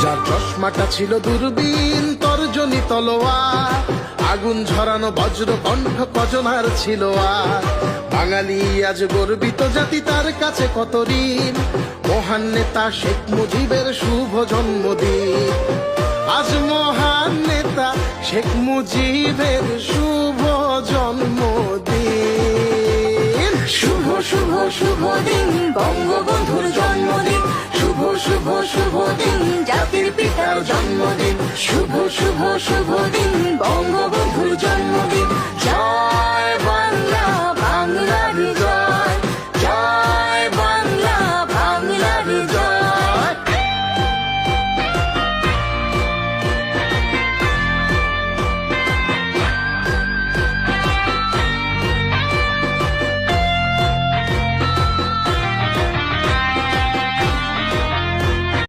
যার চশমাটা ছিল দূরবীন তর্জনী তলোয়ার, আগুন ঝরানো বজ্র কণ্ঠ কজনার ছিল আর। বাঙালি আজ গর্বিত জাতি, তার কাছে কত ঋণ, মহান নেতা শেখ মুজিবের শুভ জন্মদিন। আজ মহান নেতা শেখ মুজিবের শুভ জন্মদিন। শুভ শুভ শুভ দিন বঙ্গবন্ধুর জন্মদিন, শুভ শুভ শুভ দিন জাতির পিতার জন্মদিন, শুভ শুভ শুভ দিন বঙ্গবন্ধু